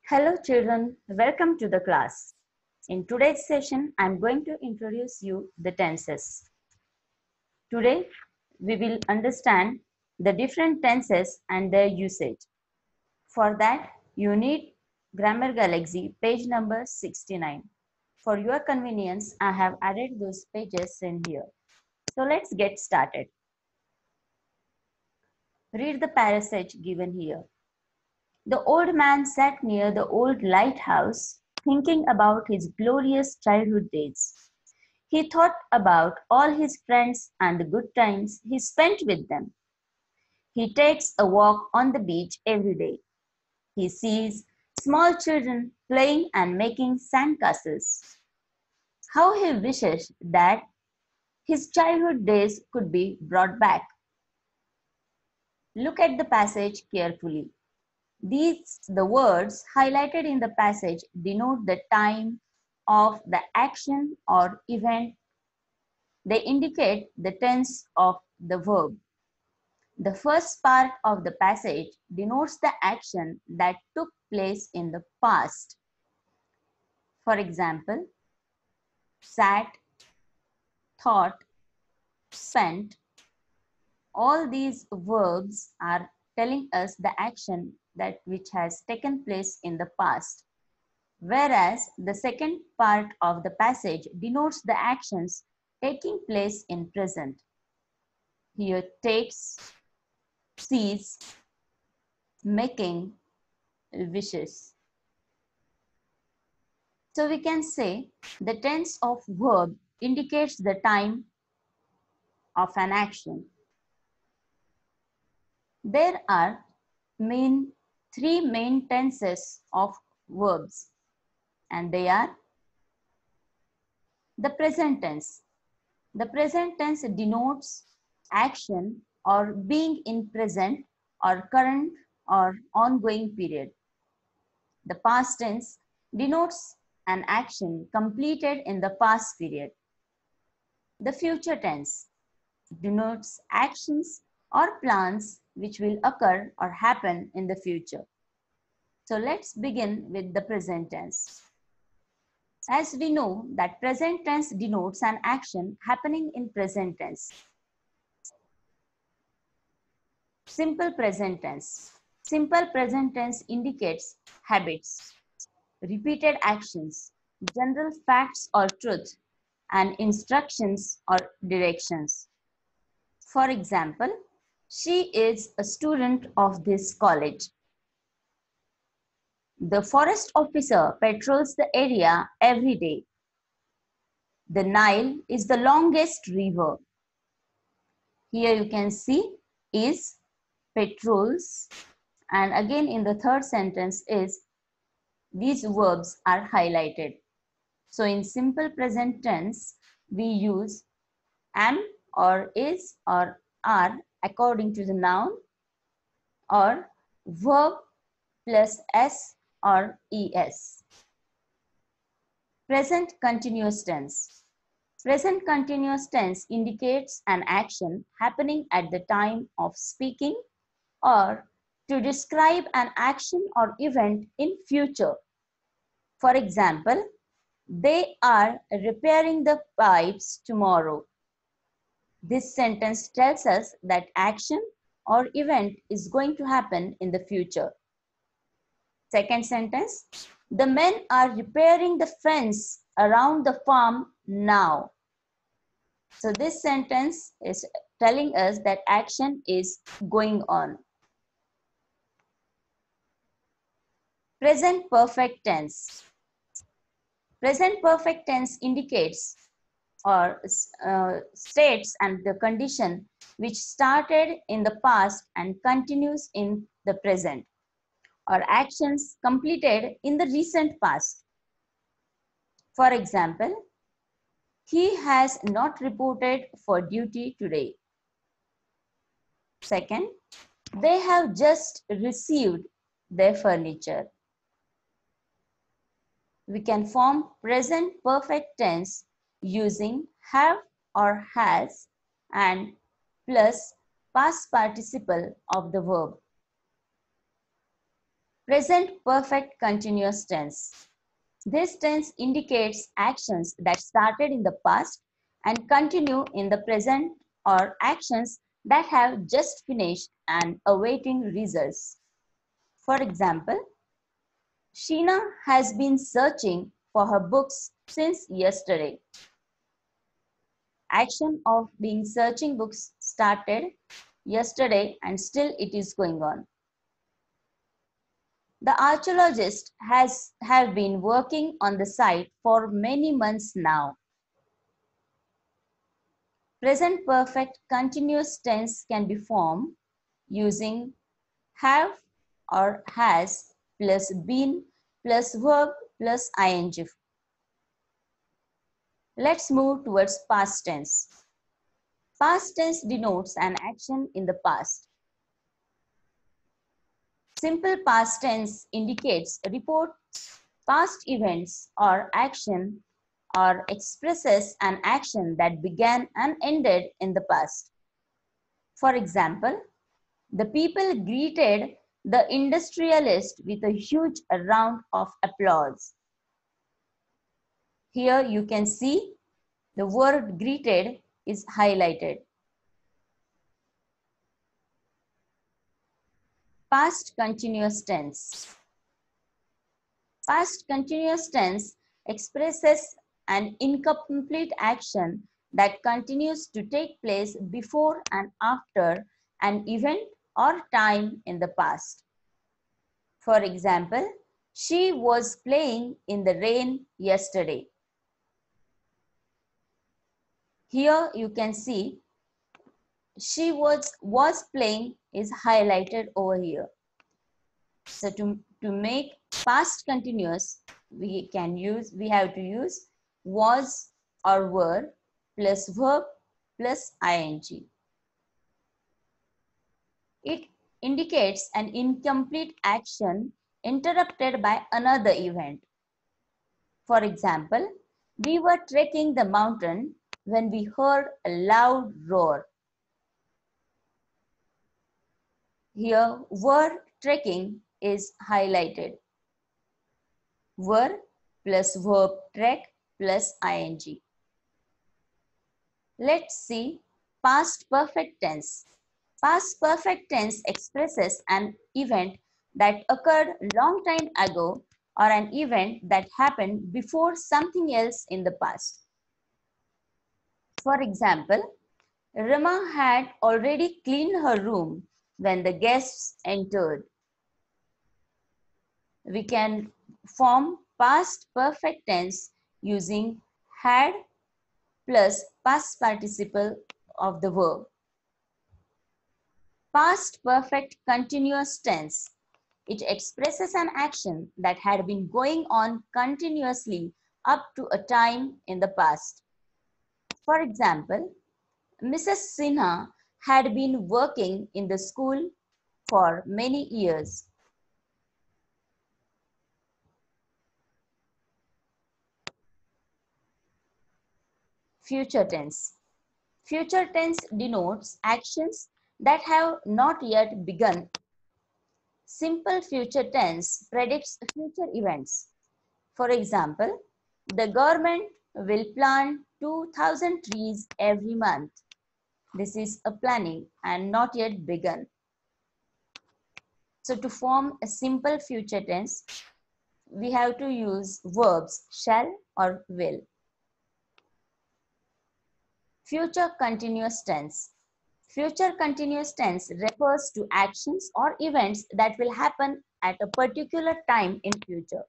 Hello children, welcome to the class. In today's session, I am going to introduce you the tenses. Today, we will understand the different tenses and their usage. For that, you need Grammar Galaxy page number 69. For your convenience, I have added those pages in here. So let's get started. Read the passage given here. The old man sat near the old lighthouse, thinking about his glorious childhood days. He thought about all his friends and the good times he spent with them. He takes a walk on the beach every day. He sees small children playing and making sandcastles. How he wishes that his childhood days could be brought back. Look at the passage carefully. The words highlighted in the passage denote the time of the action or event. They indicate the tense of the verb. The first part of the passage denotes the action that took place in the past. For example, sat, thought, spent. All these verbs are telling us the action which has taken place in the past. Whereas the second part of the passage denotes the actions taking place in present. Here takes, sees, making, wishes. So we can say the tense of verb indicates the time of an action. There are three main tenses of verbs, and they are the present tense. The present tense denotes action or being in present or current or ongoing period. The past tense denotes an action completed in the past period. The future tense denotes actions or plans which will occur or happen in the future. So let's begin with the present tense. As we know that present tense denotes an action happening in present tense. Simple present tense. Simple present tense indicates habits, repeated actions, general facts or truth, and instructions or directions. For example, she is a student of this college. The forest officer patrols the area every day. The Nile is the longest river. Here you can see is, patrols, and again in the third sentence is, these verbs are highlighted. So in simple present tense, we use am or is or are according to the noun, or verb plus s or es. Present continuous tense. Present continuous tense indicates an action happening at the time of speaking or to describe an action or event in future. For example, they are repairing the pipes tomorrow. This sentence tells us that action or event is going to happen in the future. Second sentence, the men are repairing the fence around the farm now. So this sentence is telling us that action is going on. Present perfect tense. Present perfect tense indicates or states and the condition which started in the past and continues in the present, or actions completed in the recent past. For example, he has not reported for duty today. Second, they have just received their furniture. We can form present perfect tense using have or has and plus past participle of the verb. Present perfect continuous tense. This tense indicates actions that started in the past and continue in the present, or actions that have just finished and awaiting results. For example, Sheena has been searching for her books since yesterday. Action of being searching books started yesterday and still it is going on. The archaeologist have been working on the site for many months now. Present perfect continuous tense can be formed using have or has plus been plus verb plus ing. Let's move towards past tense. Past tense denotes an action in the past. Simple past tense indicates reports past events or action, or expresses an action that began and ended in the past. For example, the people greeted the industrialist with a huge round of applause. Here you can see the word greeted is highlighted. Past continuous tense. Past continuous tense expresses an incomplete action that continues to take place before and after an event or time in the past. For example, she was playing in the rain yesterday. Here you can see she was playing is highlighted over here. So to make past continuous, we have to use was or were plus verb plus ing. It indicates an incomplete action interrupted by another event. For example, we were trekking the mountain when we heard a loud roar. Here, were trekking is highlighted. Were plus verb trek plus ing. Let's see past perfect tense. Past perfect tense expresses an event that occurred long time ago or an event that happened before something else in the past. For example, Rama had already cleaned her room when the guests entered. We can form past perfect tense using had plus past participle of the verb. Past perfect continuous tense. It expresses an action that had been going on continuously up to a time in the past. For example, Mrs. Sinha had been working in the school for many years. Future tense. Future tense denotes actions that have not yet begun. Simple future tense predicts future events. For example, the government will plant 2,000 trees every month. This is a planning and not yet begun. So to form a simple future tense, we have to use verbs shall or will. Future continuous tense. Future continuous tense refers to actions or events that will happen at a particular time in future.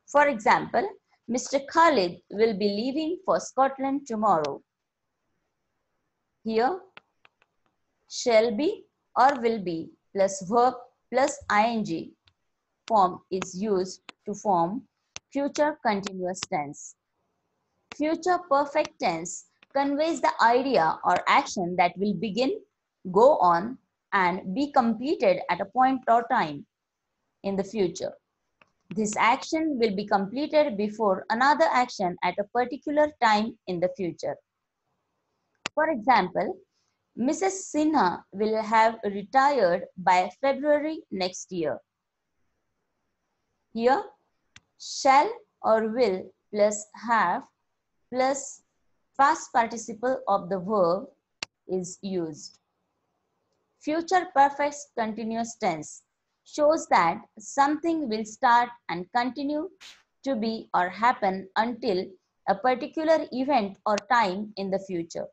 For example, Mr. Khalid will be leaving for Scotland tomorrow. Here, shall be or will be plus verb plus ing form is used to form future continuous tense. Future perfect tense conveys the idea or action that will begin, go on, and be completed at a point or time in the future. This action will be completed before another action at a particular time in the future. For example, Mrs. Sinha will have retired by February next year. Here, shall or will plus have plus past participle of the verb is used. Future perfect continuous tense shows that something will start and continue to be or happen until a particular event or time in the future.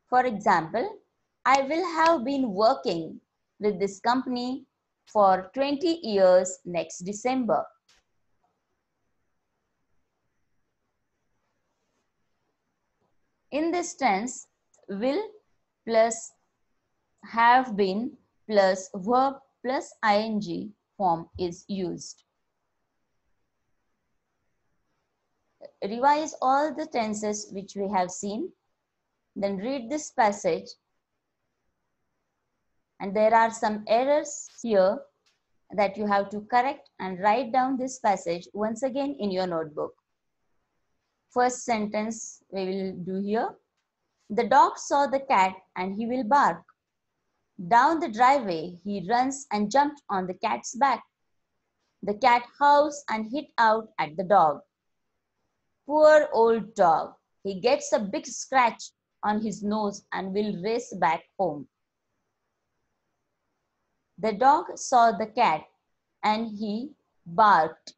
For example, I will have been working with this company for 20 years next December. In this tense, will plus have been plus verb plus ing form is used. Revise all the tenses which we have seen, then read this passage, and there are some errors here that you have to correct and write down this passage once again in your notebook. First sentence we will do here. The dog saw the cat and he will bark. Down the driveway he runs and jumped on the cat's back. The cat howls and hit out at the dog. Poor old dog. He gets a big scratch on his nose and will race back home. The dog saw the cat and he barked.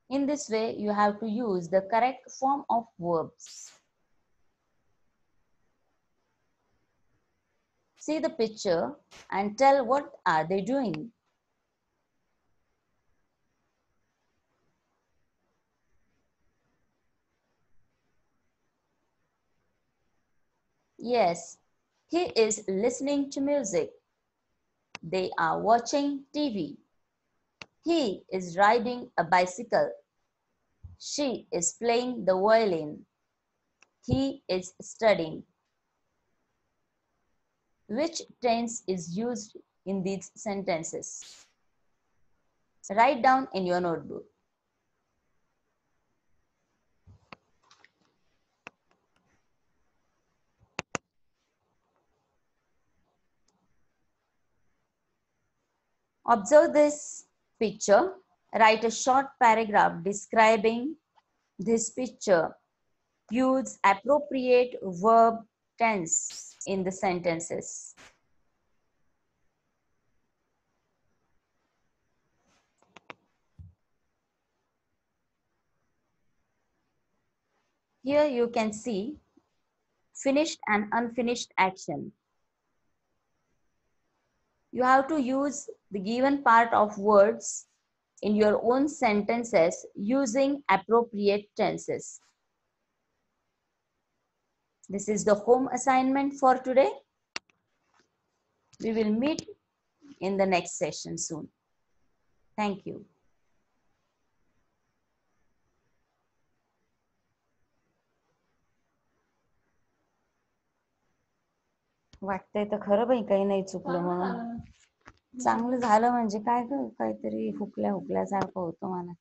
In this way, you have to use the correct form of verbs. See the picture and tell what are they doing. Yes, he is listening to music. They are watching TV. He is riding a bicycle. She is playing the violin. He is studying. Which tense is used in these sentences? Write down in your notebook. Observe this picture. Write a short paragraph describing this picture. Use appropriate verb tense in the sentences. Here you can see finished and unfinished action. You have to use the given part of words in your own sentences using appropriate tenses. This is the home assignment for today. We will meet in the next session soon. Thank you. वाटतंय तर खरं by काही नाही चुकलं म्हणून. चांगलं झालं म्हणजे काय ग, काहीतरी हुकल्या हुकल्यासारखं होतं मला.